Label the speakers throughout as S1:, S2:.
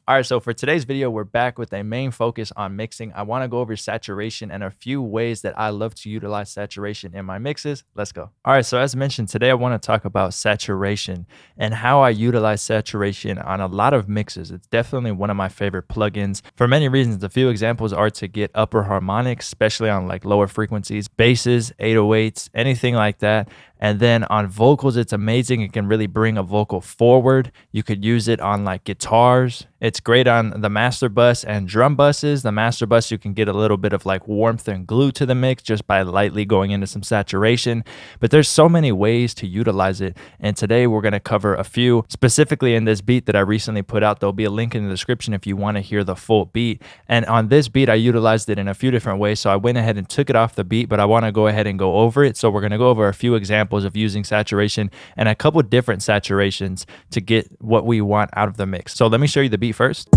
S1: All right, so for today's video, we're back with a main focus on mixing. I want to go over saturation and a few ways that I love to utilize saturation in my mixes. Let's go. All right, so as mentioned, today I want to talk about saturation and how I utilize saturation on a lot of mixes. It's definitely one of my favorite plugins for many reasons. A few examples are to get upper harmonics, especially on like lower frequencies, basses, 808s, anything like that. And then on vocals, it's amazing. It can really bring a vocal forward. You could use it on like guitars. It's great on the master bus and drum buses. The master bus, you can get a little bit of like warmth and glue to the mix just by lightly going into some saturation. But there's so many ways to utilize it. And today we're going to cover a few, specifically in this beat that I recently put out. There'll be a link in the description if you want to hear the full beat. And on this beat, I utilized it in a few different ways. So I went ahead and took it off the beat, but I want to go ahead and go over it. So we're going to go over a few examples of using saturation and a couple different saturations to get what we want out of the mix. So let me show you the beat first.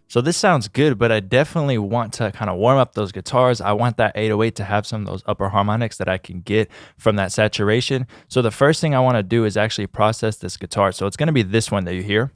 S1: So this sounds good, but I definitely want to kind of warm up those guitars. I want that 808 to have some of those upper harmonics that I can get from that saturation. So the first thing I want to do is actually process this guitar. So it's going to be this one that you hear.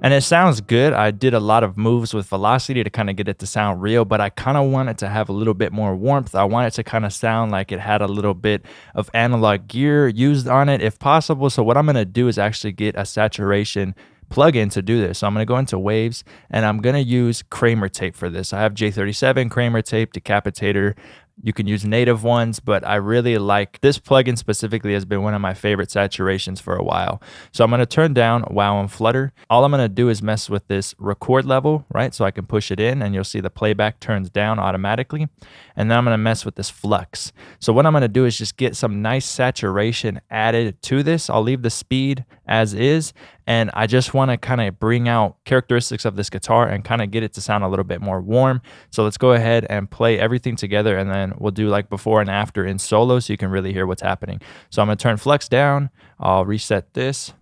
S1: And it sounds good. I did a lot of moves with velocity to kind of get it to sound real, but I kind of want it to have a little bit more warmth. I want it to kind of sound like it had a little bit of analog gear used on it if possible. So what I'm going to do is actually get a saturation plugin to do this. So I'm going to go into waves and I'm going to use Cramer tape for this. I have J37, Cramer tape, Decapitator. You can use native ones, but I really like this plugin specifically. Has been one of my favorite saturations for a while. So I'm going to turn down wow and flutter. All I'm going to do is mess with this record level, right? So I can push it in and you'll see the playback turns down automatically. And then I'm going to mess with this flux. So what I'm going to do is just get some nice saturation added to this. I'll leave the speed as is. And I just want to kind of bring out characteristics of this guitar and kind of get it to sound a little bit more warm. So let's go ahead and play everything together and then we'll do like before and after in solo so you can really hear what's happening. So I'm going to turn flex down. I'll reset this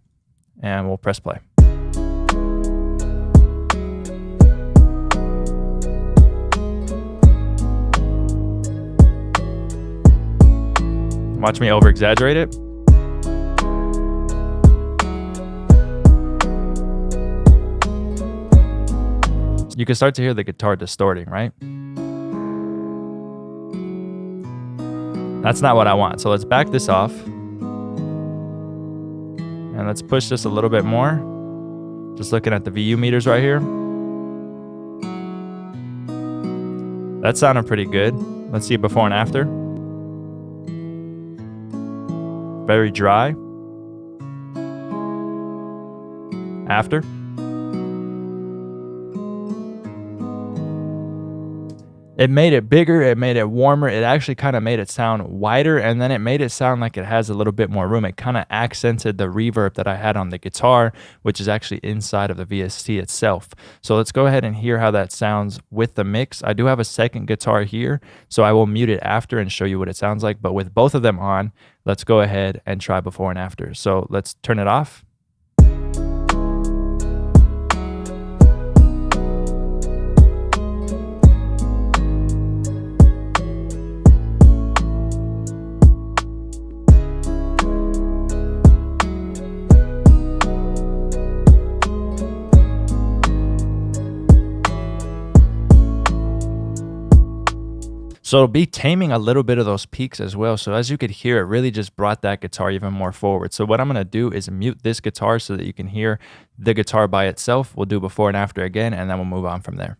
S1: and we'll press play. Watch me over exaggerate it. You can start to hear the guitar distorting, right? That's not what I want. So let's back this off. And let's push this a little bit more. Just looking at the VU meters right here. That sounded pretty good. Let's see before and after. Very dry. After. It made it bigger, it made it warmer, it actually kind of made it sound wider, and then it made it sound like it has a little bit more room. It kind of accented the reverb that I had on the guitar, which is actually inside of the VST itself. So let's go ahead and hear how that sounds with the mix. I do have a second guitar here, so I will mute it after and show you what it sounds like, but with both of them on, let's go ahead and try before and after. So let's turn it off. So it'll be taming a little bit of those peaks as well. So as you could hear, it really just brought that guitar even more forward. So what I'm going to do is mute this guitar so that you can hear the guitar by itself. We'll do before and after again, and then we'll move on from there.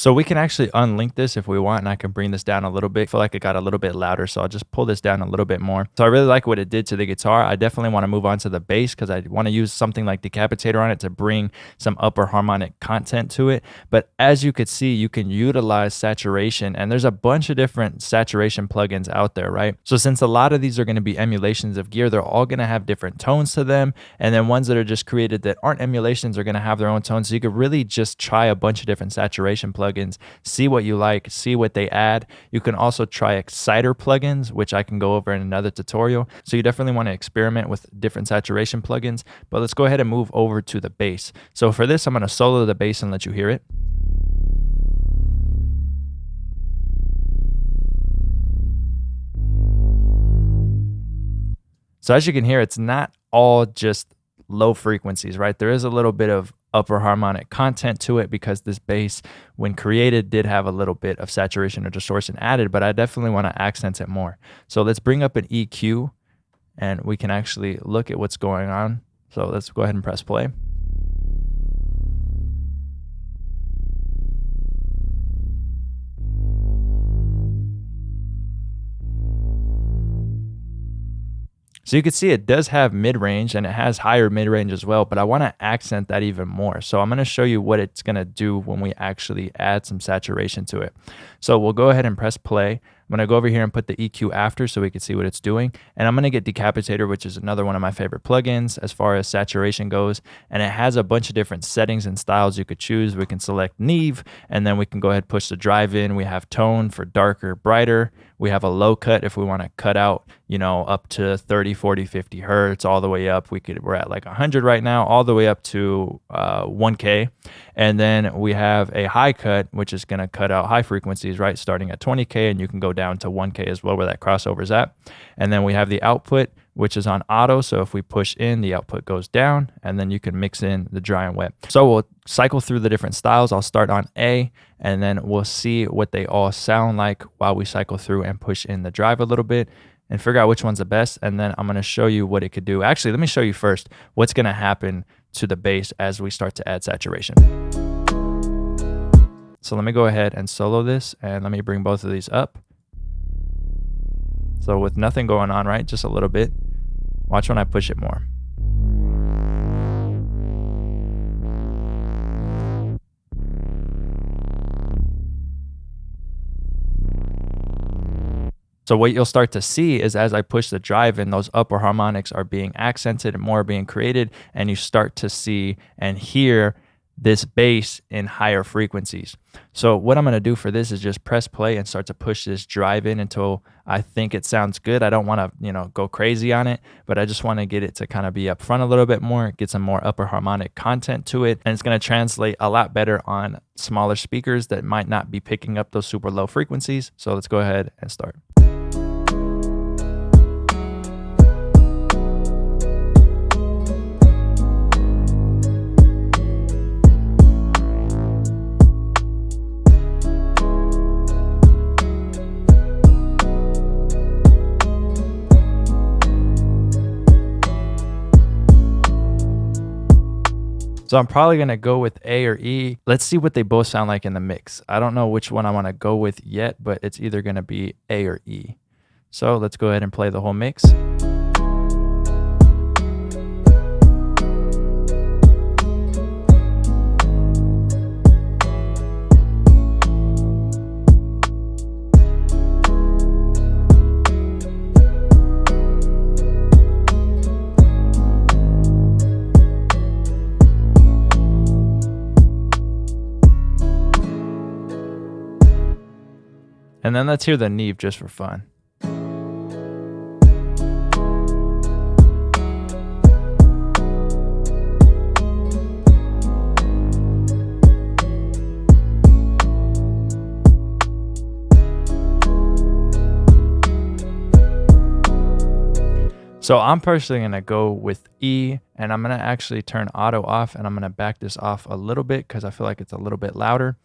S1: So we can actually unlink this if we want, and I can bring this down a little bit. I feel like it got a little bit louder, so I'll just pull this down a little bit more. So I really like what it did to the guitar. I definitely want to move on to the bass because I want to use something like Decapitator on it to bring some upper harmonic content to it. But as you could see, you can utilize saturation, and there's a bunch of different saturation plugins out there, right? So since a lot of these are going to be emulations of gear, they're all going to have different tones to them, and then ones that are just created that aren't emulations are going to have their own tones. So you could really just try a bunch of different saturation plugins, see what you like, see what they add. You can also try exciter plugins, which I can go over in another tutorial. So you definitely want to experiment with different saturation plugins, but let's go ahead and move over to the bass. So for this, I'm going to solo the bass and let you hear it. So as you can hear, it's not all just low frequencies, right? There is a little bit of upper harmonic content to it because this bass, when created, did have a little bit of saturation or distortion added, but I definitely want to accent it more. So let's bring up an EQ and we can actually look at what's going on. So let's go ahead and press play. So you can see it does have mid-range and it has higher mid-range as well, but I want to accent that even more. So I'm going to show you what it's going to do when we actually add some saturation to it. So we'll go ahead and press play. I'm going to go over here and put the EQ after so we can see what it's doing. And I'm going to get Decapitator, which is another one of my favorite plugins as far as saturation goes. And it has a bunch of different settings and styles you could choose. We can select Neve, and then we can go ahead and push the drive in. We have tone for darker, brighter. We have a low cut if we want to cut out, you know, up to 30, 40, 50 hertz, all the way up. We're at like 100 right now, all the way up to 1K. And then we have a high cut, which is going to cut out high frequencies, right? Starting at 20K, and you can go down to 1K as well, where that crossover is at. And then we have the output, which is on auto. So if we push in, the output goes down, and then you can mix in the dry and wet. So we'll cycle through the different styles. I'll start on A, and then we'll see what they all sound like while we cycle through and push in the drive a little bit and figure out which one's the best. And then I'm going to show you what it could do. Actually, let me show you first what's going to happen to the bass as we start to add saturation. So let me go ahead and solo this, and let me bring both of these up. So with nothing going on, right, just a little bit. Watch when I push it more. So what you'll start to see is as I push the drive in, those upper harmonics are being accented and more being created, and you start to see and hear this bass in higher frequencies. So what I'm going to do for this is just press play and start to push this drive in until I think it sounds good. I don't want to, you know, go crazy on it, but I just want to get it to kind of be up front a little bit more, get some more upper harmonic content to it, and it's going to translate a lot better on smaller speakers that might not be picking up those super low frequencies. So let's go ahead and start. So I'm probably going to go with A or E. Let's see what they both sound like in the mix. I don't know which one I want to go with yet, but it's either going to be A or E. So let's go ahead and play the whole mix. And then let's hear the Neve just for fun. So I'm personally going to go with E, and I'm going to actually turn auto off, and I'm going to back this off a little bit because I feel like it's a little bit louder.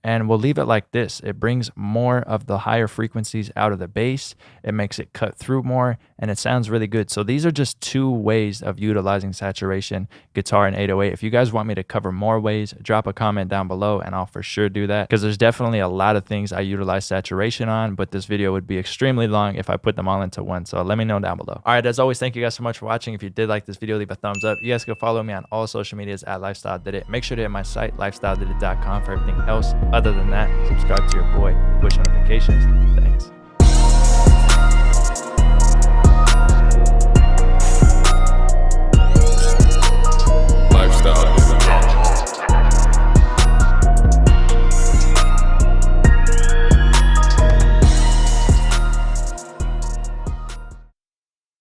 S1: and we'll leave it like this. It brings more of the higher frequencies out of the bass. It makes it cut through more, and it sounds really good. So these are just 2 ways of utilizing saturation, guitar and 808. If you guys want me to cover more ways, drop a comment down below and I'll for sure do that, because there's definitely a lot of things I utilize saturation on, but this video would be extremely long if I put them all into one. So let me know down below. All right, as always, thank you guys so much for watching. If you did like this video, leave a thumbs up. You guys can follow me on all social medias at Lifestyle Did It. Make sure to hit my site, lifestyledidit.com, for everything else. Other than that, subscribe to your boy, push notifications. Thanks.